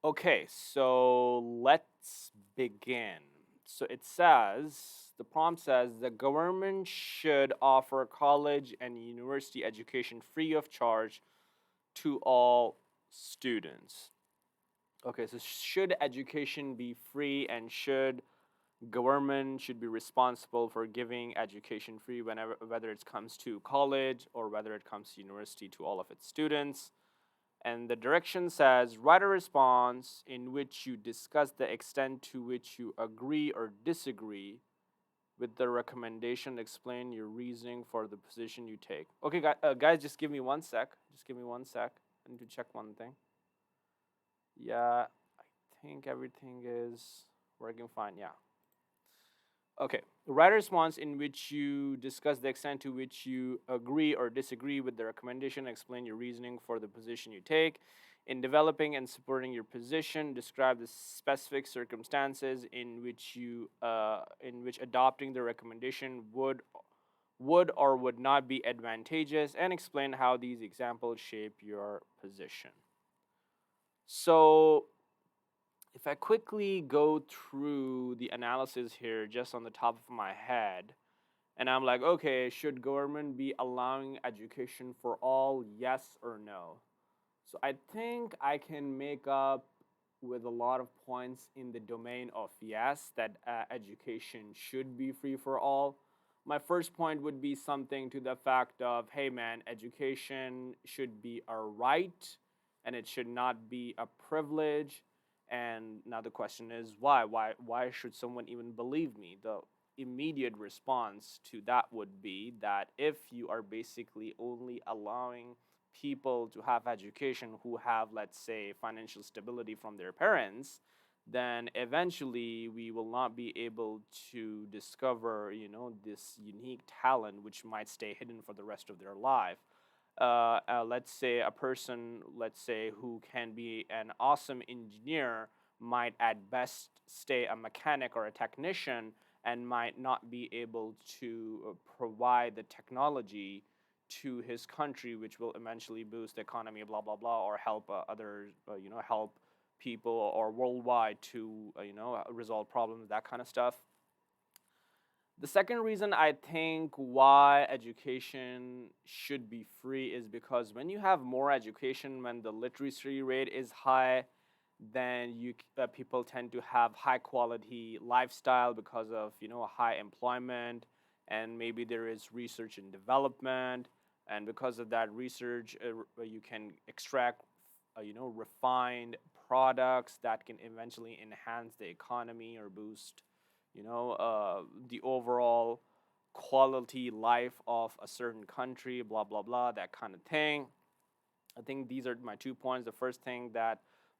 Okay, so let's begin. So the prompt says the government should offer college and university education free of charge to all students. Okay, so should education be free and should government should be responsible for giving education free whenever whether it comes to college or whether it comes to university to all of its students? And the direction says write a response in which you discuss the extent to which you agree or disagree with the recommendation. Explain your reasoning for the position you take. Okay, guys, just give me 1 sec. Just give me 1 sec. I need to check one thing. Yeah, I think everything is working fine. Yeah. Okay. Write a response in which you discuss the extent to which you agree or disagree with the recommendation, explain your reasoning for the position you take. In developing and supporting your position, describe the specific circumstances in which adopting the recommendation would or would not be advantageous, and explain how these examples shape your position. So if I quickly go through the analysis here just on the top of my head, and I'm like, okay, should government be allowing education for all? Yes or no? So I think I can make up with a lot of points in the domain of yes, that education should be free for all. My first point would be something to the fact of, hey man, education should be a right and it should not be a privilege. And now the question is why? Why should someone even believe me? The immediate response to that would be that if you are basically only allowing people to have education who have, let's say, financial stability from their parents, then eventually we will not be able to discover, this unique talent which might stay hidden for the rest of their life. Let's say a person, let's say, who can be an awesome engineer might at best stay a mechanic or a technician and might not be able to provide the technology to his country, which will eventually boost the economy, blah blah blah, or help others, help people or worldwide to, resolve problems, that kind of stuff. The second reason I think why education should be free is because when you have more education, when the literacy rate is high, then people tend to have high quality lifestyle because of, high employment, and maybe there is research and development, and because of that research, you can extract, refined products that can eventually enhance the economy or boost, the overall quality life of a certain country, blah blah blah, that kind of thing. I think these are my 2 points. My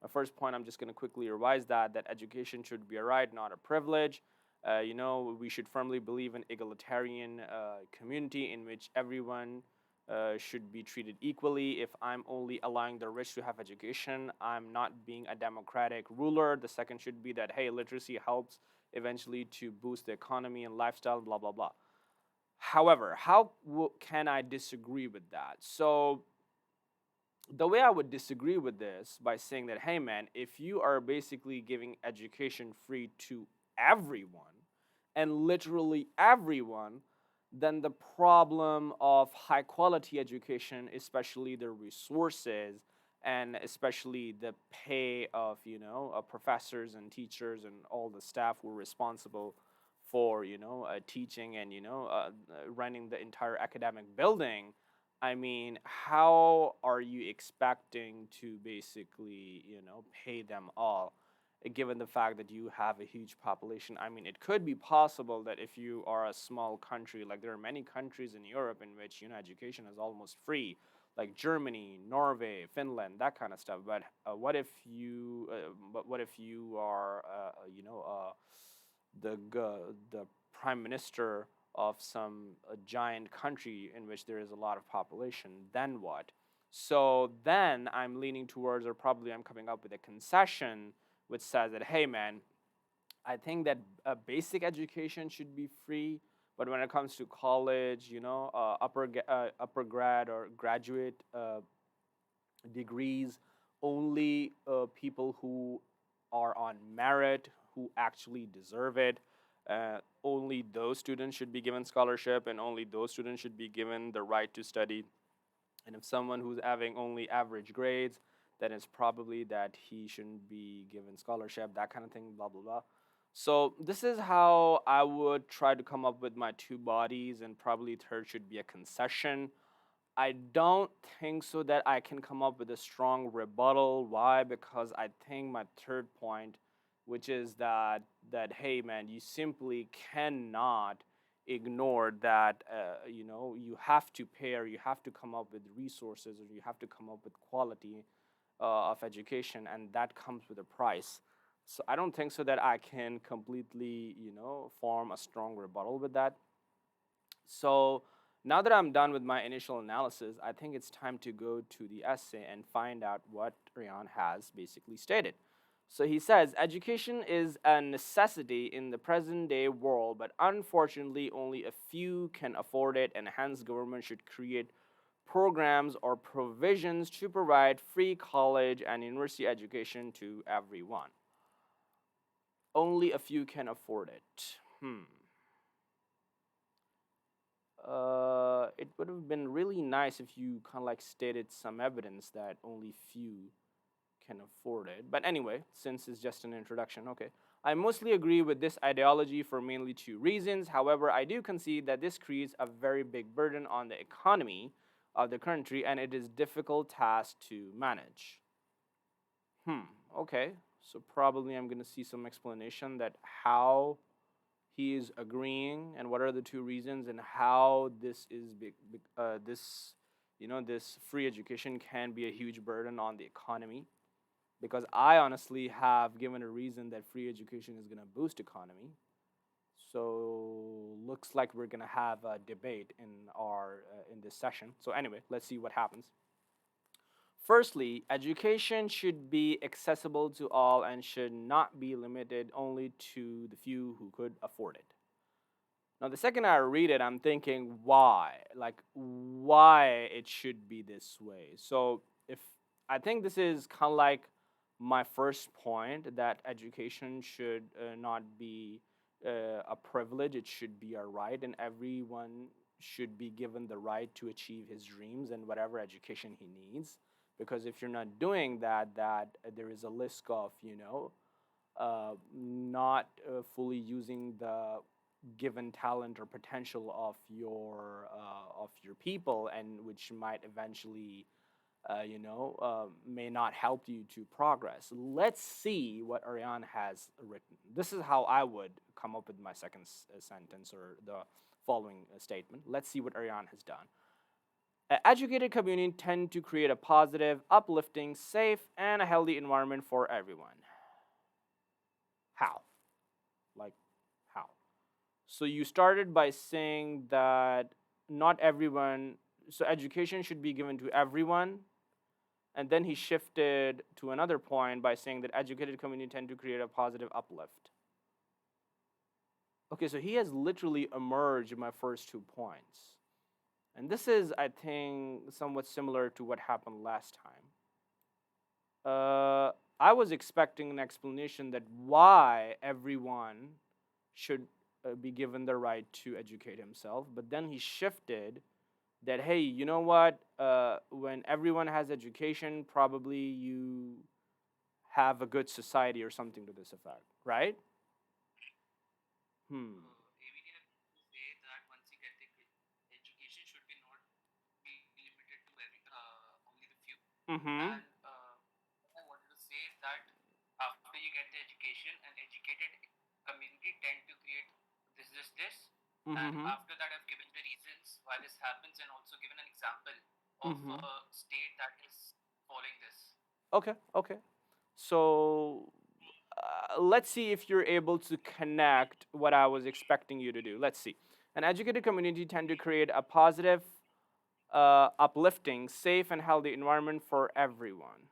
first point, I'm just going to quickly revise that education should be a right, not a privilege. We should firmly believe in egalitarian community in which everyone should be treated equally. If I'm only allowing the rich to have education, I'm not being a democratic ruler. The second should be that, hey, literacy helps eventually to boost the economy and lifestyle, blah blah blah. However, how can I disagree with that? So the way I would disagree with this by saying that, hey man, if you are basically giving education free to everyone and literally everyone, then the problem of high quality education, especially the resources and especially the pay of, professors and teachers and all the staff who are responsible for, teaching and, running the entire academic building. I mean, how are you expecting to basically, pay them all, given the fact that you have a huge population? I mean, it could be possible that if you are a small country, like there are many countries in Europe in which, education is almost free, like Germany, Norway, Finland, that kind of stuff. But what if you are, the prime minister of some giant country in which there is a lot of population? Then what? So then I'm leaning towards, or probably I'm coming up with a concession which says that, hey man, I think that basic education should be free, but when it comes to college, upper grad or graduate degrees only people who are on merit, who actually deserve it. Only those students should be given scholarship, and only those students should be given the right to study. And if someone who's having only average grades, then it's probably that he shouldn't be given scholarship, that kind of thing, blah, blah, blah. So this is how I would try to come up with my two bodies, and probably third should be a concession. I don't think so that I can come up with a strong rebuttal. Why? Because I think my third point, which is that hey man, you simply cannot ignore that you have to pay, or you have to come up with resources, or you have to come up with quality of education, and that comes with a price. So I don't think so that I can completely form a strong rebuttal with that. So now that I'm done with my initial analysis, I think it's time to go to the essay and find out what Ryan has basically stated. So he says education is a necessity in the present day world, but unfortunately, only a few can afford it, and hence, government should create programs or provisions to provide free college and university education to everyone. Only a few can afford it. It would have been really nice if you kind of like stated some evidence that only few can afford it. But anyway, since it's just an introduction, okay. I mostly agree with this ideology for mainly two reasons. However, I do concede that this creates a very big burden on the economy of the country, and it is difficult task to manage. Okay. So probably I'm gonna see some explanation that how he is agreeing, and what are the two reasons, and how this is this this free education can be a huge burden on the economy, because I honestly have given a reason that free education is going to boost economy. So looks like we're going to have a debate in our in this session. So anyway, let's see what happens. Firstly, education should be accessible to all and should not be limited only to the few who could afford it. Now, the second I read it, I'm thinking, why? Like, why it should be this way? So, if I think this is kind of like my first point, that education should not be a privilege, it should be a right, and everyone should be given the right to achieve his dreams and whatever education he needs. Because if you're not doing that, there is a risk of, not fully using the given talent or potential of your people, and which might eventually may not help you to progress. Let's see what Ariane has written. This is how I would come up with my second sentence, or the following statement. Let's see what Ariane has done. Educated community tend to create a positive, uplifting, safe, and a healthy environment for everyone. How? Like, how? So you started by saying that not everyone, so education should be given to everyone. And then he shifted to another point by saying that educated community tend to create a positive uplift. Okay, so he has literally emerged in my first 2 points. And this is, I think, somewhat similar to what happened last time. I was expecting an explanation that why everyone should be given the right to educate himself, but then he shifted that, hey, you know what? When everyone has education, probably you have a good society, or something to this effect, right? Hmm. Mm-hmm. Mm-hmm. Mm-hmm. Okay, okay. So let's see if you're able to connect what I was expecting you to do. Let's see. An educated community tend to create a positive, uplifting, safe, and healthy environment for everyone.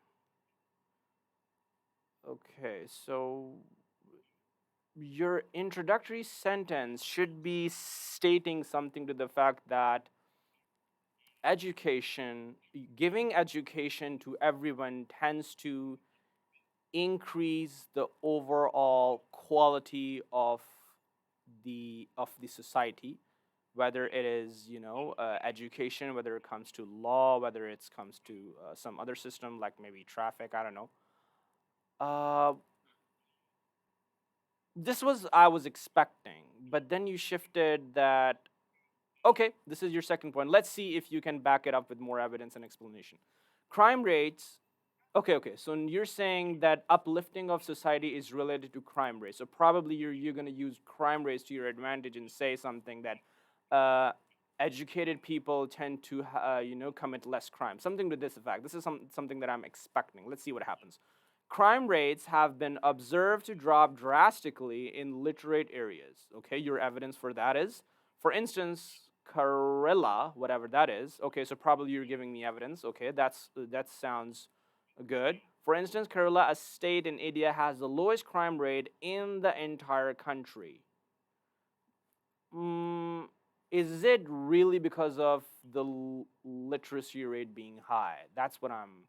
Okay, so your introductory sentence should be stating something to the fact that education, giving education to everyone tends to increase the overall quality of the society, whether it is education, whether it comes to law, whether it comes to some other system like maybe traffic, I don't know. uh, this was I was expecting, but then you shifted that. Okay, this is your second point. Let's see if you can back it up with more evidence and explanation. Crime rates. Okay, okay. So you're saying that uplifting of society is related to crime rates. So probably you're going to use crime rates to your advantage and say something that uh, educated people tend to commit less crime. Something to this effect. This is something that I'm expecting. Let's see what happens. Crime rates have been observed to drop drastically in literate areas. Okay, your evidence for that is, for instance, Kerala, whatever that is. Okay, so probably you're giving me evidence. Okay, that sounds good. For instance, Kerala, a state in India, has the lowest crime rate in the entire country. Mm, is it really because of the literacy rate being high? That's what I'm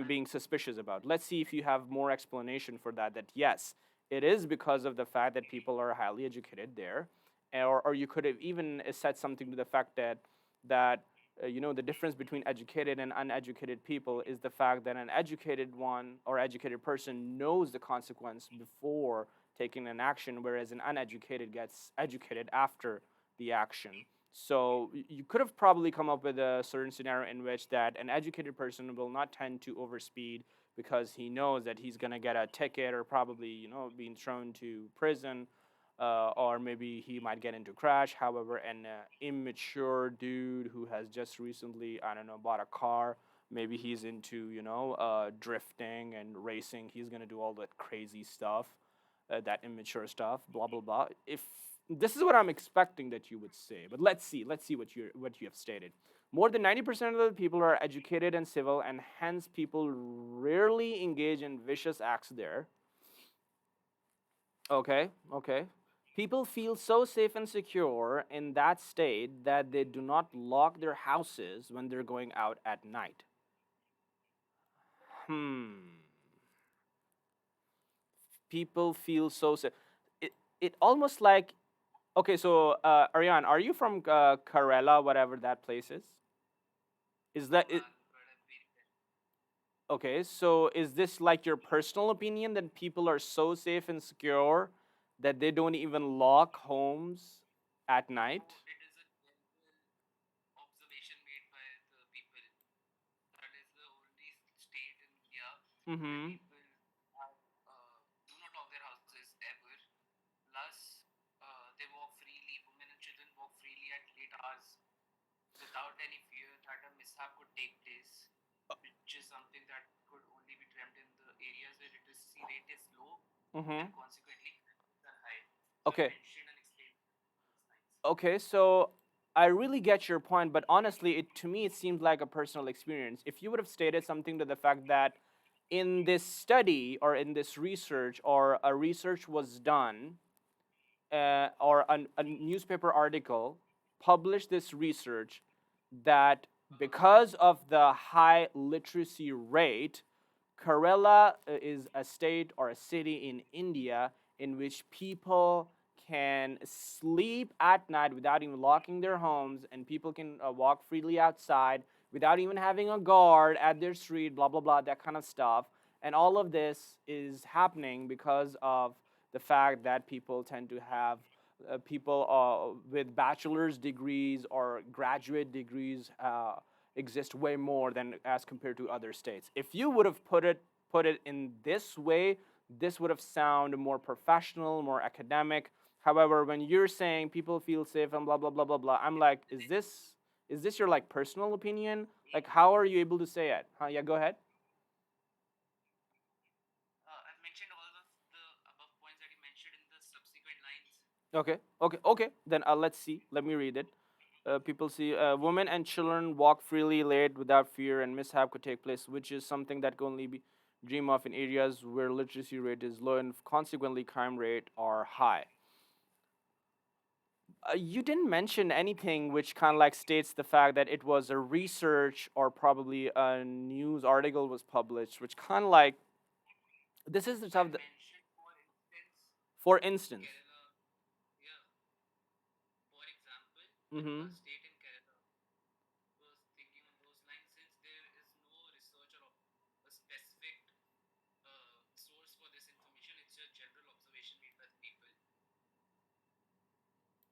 being suspicious about. Let's see if you have more explanation for that. That yes, it is because of the fact that people are highly educated there, or you could have even said something to the fact that the difference between educated and uneducated people is the fact that an educated one or educated person knows the consequence before taking an action, whereas an uneducated gets educated after the action. So you could have probably come up with a certain scenario in which that an educated person will not tend to overspeed because he knows that he's going to get a ticket or probably being thrown to prison, or maybe he might get into crash. However, an immature dude who has just recently, I don't know, bought a car, maybe he's into drifting and racing, he's going to do all that crazy stuff, that immature stuff, blah blah blah. If this is what I'm expecting that you would say, but let's see what you have stated. More than 90% of the people are educated and civil, and hence people rarely engage in vicious acts there. Okay, okay. People feel so safe and secure in that state that they do not lock their houses when they're going out at night. Hmm. People feel so safe. It almost like, okay, so Aryan, are you from Kerala, whatever that place is? Is that it? Okay, so is this like your personal opinion that people are so safe and secure that they don't even lock homes at night? Mm-hmm. Mm-hmm. Okay. Okay, so I really get your point, but honestly, to me it seems like a personal experience. If you would have stated something to the fact that in this study or in this research or a research was done, or a newspaper article published this research that because of the high literacy rate, Kerala is a state or a city in India in which people can sleep at night without even locking their homes, and people can walk freely outside without even having a guard at their street, blah, blah, blah, that kind of stuff. And all of this is happening because of the fact that people tend to have people with bachelor's degrees or graduate degrees exist way more than as compared to other states. If you would have put it in this way, this would have sounded more professional, more academic. However, when you're saying people feel safe and blah blah blah blah blah, I'm like, is this your like personal opinion? Like, how are you able to say it? Huh? Yeah, go ahead. Okay, okay, okay. Then let's see. Let me read it. People see women and children walk freely late without fear, and mishap could take place, which is something that can only be dream of in areas where literacy rate is low and consequently crime rate are high. You didn't mention anything which kind of like states the fact that it was a research or probably a news article was published, which kind of like this is the stuff that, for instance. Mm-hmm.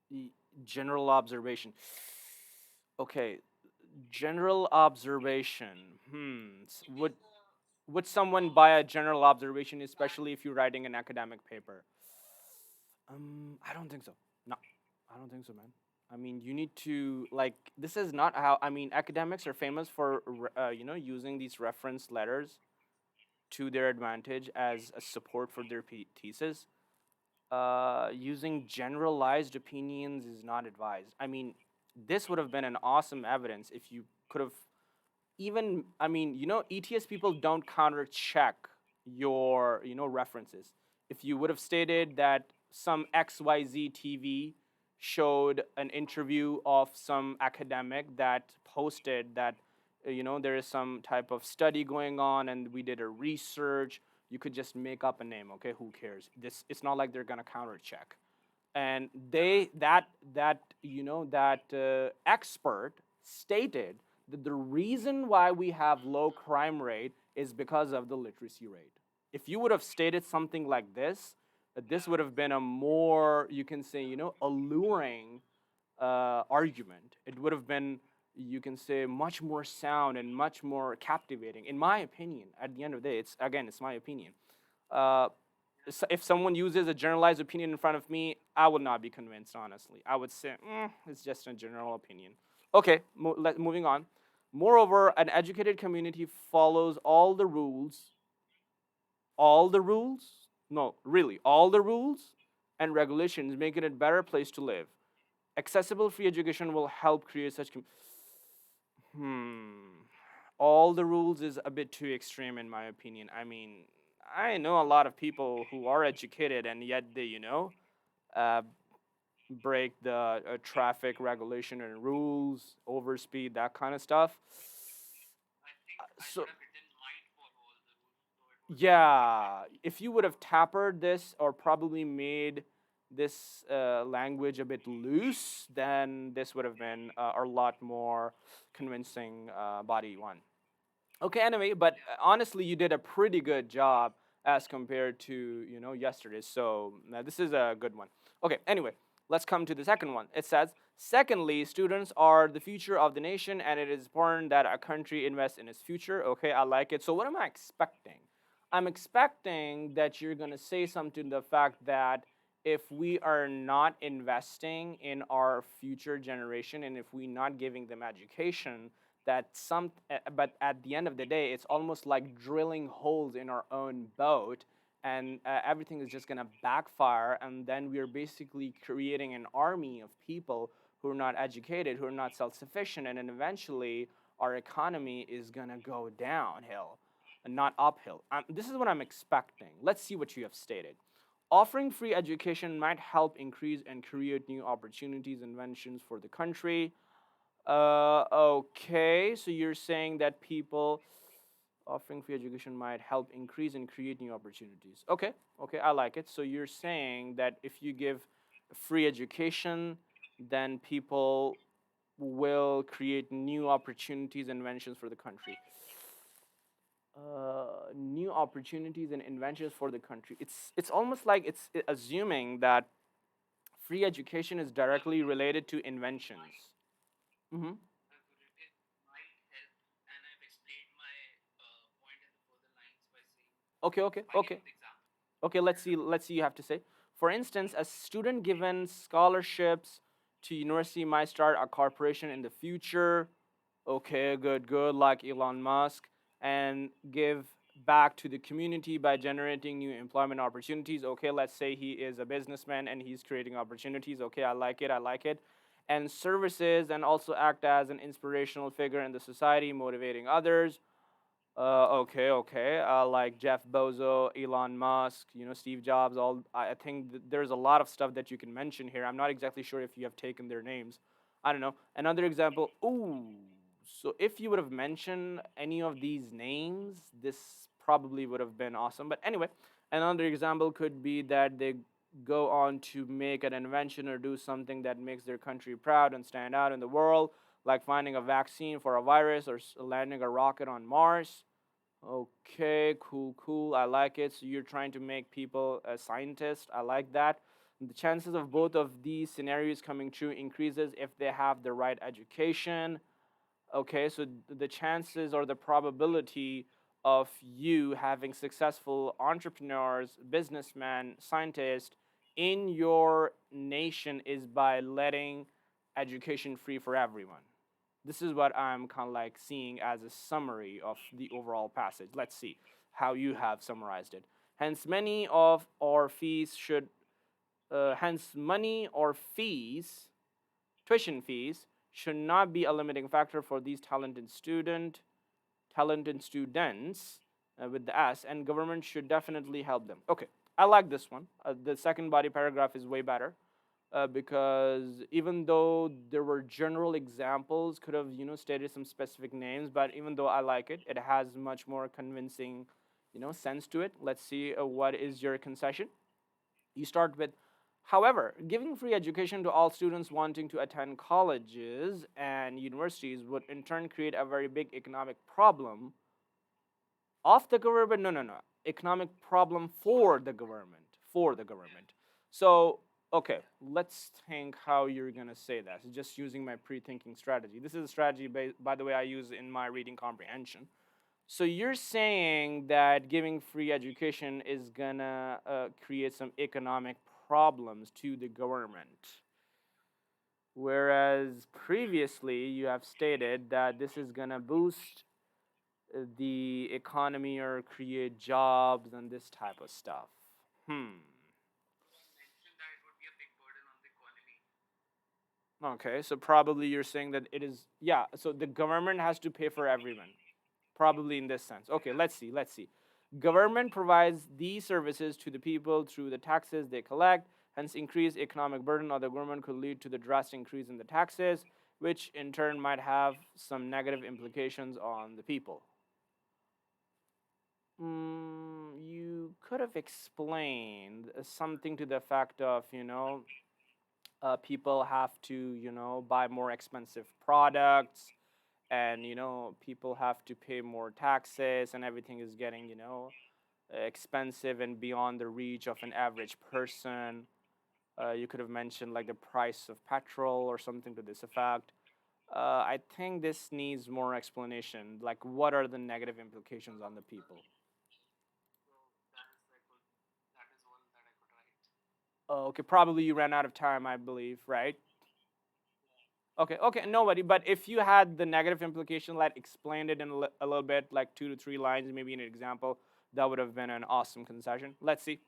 Y- General observation. Okay, general observation. Would someone buy a general observation, especially if you're writing an academic paper? I don't think so. No, I don't think so, man. I mean, you need to like. This is not how. I mean, academics are famous for using these reference letters to their advantage as a support for their thesis. Using generalized opinions is not advised. I mean, this would have been an awesome evidence if you could have even. I mean, ETS people don't counter check your references. If you would have stated that some XYZ TV showed an interview of some academic that posted that there is some type of study going on and we did a research, you could just make up a name. Okay, who cares? This, it's not like they're gonna counter check. And they that expert stated that the reason why we have low crime rate is because of the literacy rate. If you would have stated something like this would have been a more, you can say, alluring argument. It would have been, you can say, much more sound and much more captivating, in my opinion. At the end of the day, it's my opinion. Uh, if someone uses a generalized opinion in front of me, I would not be convinced, honestly. I would say, it's just a general opinion. Okay, moving on. Moreover, an educated community follows all the rules, no, really, all the rules and regulations, making it a better place to live. Accessible free education will help create such. Hmm. All the rules is a bit too extreme, in my opinion. I mean, I know a lot of people who are educated and yet they, uh, break the traffic regulation and rules, overspeed, that kind of stuff. So, yeah, if you would have tapered this or probably made this language a bit loose, then this would have been a lot more convincing body one. Okay, anyway, but honestly, you did a pretty good job as compared to yesterday. So this is a good one. Okay, anyway, let's come to the second one. It says, secondly, students are the future of the nation, and it is important that a country invests in its future. Okay, I like it. So what am I expecting? I'm expecting that you're gonna say something to the fact that if we are not investing in our future generation and if we're not giving them education, that but at the end of the day, it's almost like drilling holes in our own boat, and everything is just going to backfire, and then we're basically creating an army of people who are not educated, who are not self-sufficient, and then eventually our economy is going to go downhill and not uphill. This is what I'm expecting. Let's see what you have stated. Offering free education might help increase and create new opportunities and inventions for the country. Okay, so you're saying that people offering free education might help increase and create new opportunities. Okay, okay, I like it. So you're saying that if you give free education, then people will create new opportunities and inventions for the country. New opportunities and inventions for the country. It's almost like it's assuming that free education is directly related to inventions. Mm-hmm. Okay, okay, okay. Okay, let's see you have to say. For instance, a student given scholarships to university might start a corporation in the future. Okay, good, good, like Elon Musk, and give back to the community by generating new employment opportunities. Okay, let's say he is a businessman and he's creating opportunities. Okay, I like it, I like it. And services, and also act as an inspirational figure in the society, motivating others. Okay. Like Jeff Bezos, Elon Musk, Steve Jobs. I think there's a lot of stuff that you can mention here. I'm not exactly sure if you have taken their names. I don't know. Another example. Ooh. So if you would have mentioned any of these names, this probably would have been awesome. But anyway, another example could be that they go on to make an invention or do something that makes their country proud and stand out in the world, like finding a vaccine for a virus or landing a rocket on Mars. Okay, cool. I like it. So you're trying to make people a scientist. I like that. The chances of both of these scenarios coming true increases if they have the right education. Okay, so the chances or the probability of you having successful entrepreneurs, businessmen, scientists in your nation is by letting education free for everyone. This is what I'm kind of like seeing as a summary of the overall passage. Let's see how you have summarized it. Hence, many of our fees should, hence, money or fees, tuition fees, should not be a limiting factor for these talented students with the S, and government should definitely help them. Okay, I like this one. The second body paragraph is way better because even though there were general examples, could have stated some specific names, but even though I like it, it has much more convincing sense to it. Let's see what is your concession. You start with, however, giving free education to all students wanting to attend colleges and universities would in turn create a very big economic problem of the government. No, economic problem for the government, so okay, let's think how you're going to say that. Just using my pre-thinking strategy. This is a strategy, by the way, I use in my reading comprehension. So you're saying that giving free education is gonna create some economic problems to the government, whereas previously you have stated that this is gonna boost the economy or create jobs and this type of stuff. Hmm. Okay, so probably you're saying that it is, yeah, so the government has to pay for everyone. Probably in this sense. Okay, let's see. Government provides these services to the people through the taxes they collect, hence increased economic burden of the government could lead to the drastic increase in the taxes, which in turn might have some negative implications on the people. You could have explained something to the effect of, people have to, buy more expensive products, and people have to pay more taxes, and everything is getting, expensive and beyond the reach of an average person. You could have mentioned like the price of petrol or something to this effect. I think this needs more explanation. Like, what are the negative implications on the people? Okay, probably you ran out of time, I believe, right? Okay, nobody. But if you had the negative implication, like explained it in a little bit, like 2 to 3 lines, maybe an example, that would have been an awesome concession. Let's see.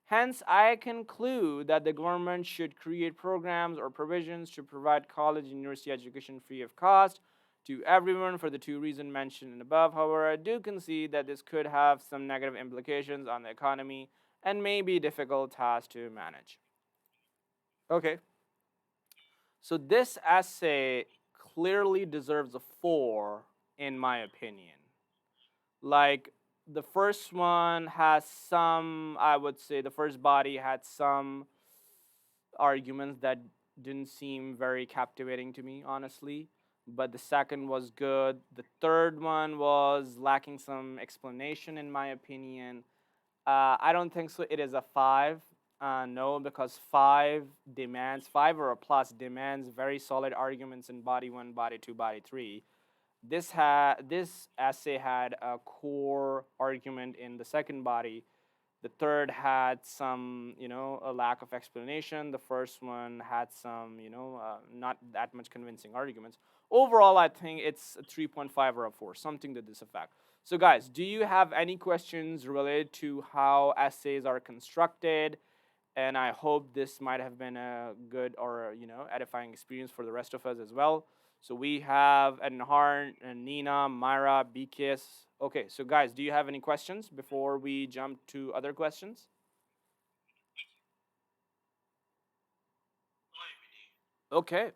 Hence, I conclude that the government should create programs or provisions to provide college and university education free of cost to everyone for the two reasons mentioned above. However, I do concede that this could have some negative implications on the economy and may be a difficult task to manage. Okay, so this essay clearly deserves a 4, in my opinion. Like, the first one has some, I would say, the first body had some arguments that didn't seem very captivating to me, honestly. But the second was good. The third one was lacking some explanation, in my opinion. I don't think so. It is a 5. No, because 5 or a plus demands very solid arguments in body 1, body 2, body 3. This essay had a core argument in the second body. The third had some, a lack of explanation. The first one had some, not that much convincing arguments. Overall, I think it's a 3.5 or a 4, something to this effect. So, guys, do you have any questions related to how essays are constructed? And I hope this might have been a good or edifying experience for the rest of us as well. So we have Ednharn and Nina, Myra, BKS. Okay, so guys, do you have any questions before we jump to other questions? Okay,